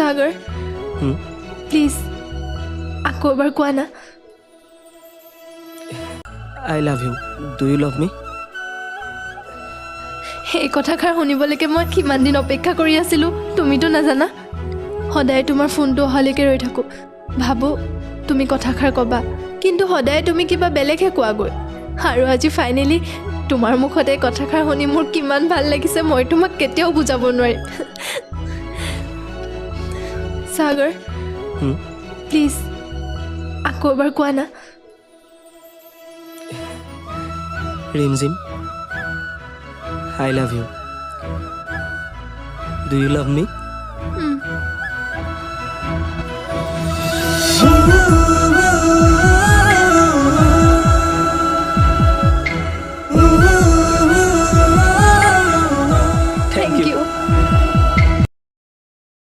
সাগৰ please আকৌ এবাৰ কোৱা না I love you. Do you love me? এই কথাষাৰ শুনিবলৈকে মই কিমান দিন অপেক্ষা কৰি আছিলোঁ তুমিতো নাজানা সদায় তোমাৰ ফোনটো অহালৈকে ৰৈ থাকোঁ ভাবোঁ তুমি কথাষাৰ ক'বা কিন্তু সদায় তুমি কিবা বেলেগহে কোৱাগৈ আৰু আজি ফাইনেলি তোমাৰ মুখতে কথাষাৰ শুনি মোৰ কিমান ভাল লাগিছে মই তোমাক কেতিয়াও বুজাব নোৱাৰিম সাগৰ প্লিজ আকৌ এবাৰ কোৱা না Rimzim, I love you. Do you love me?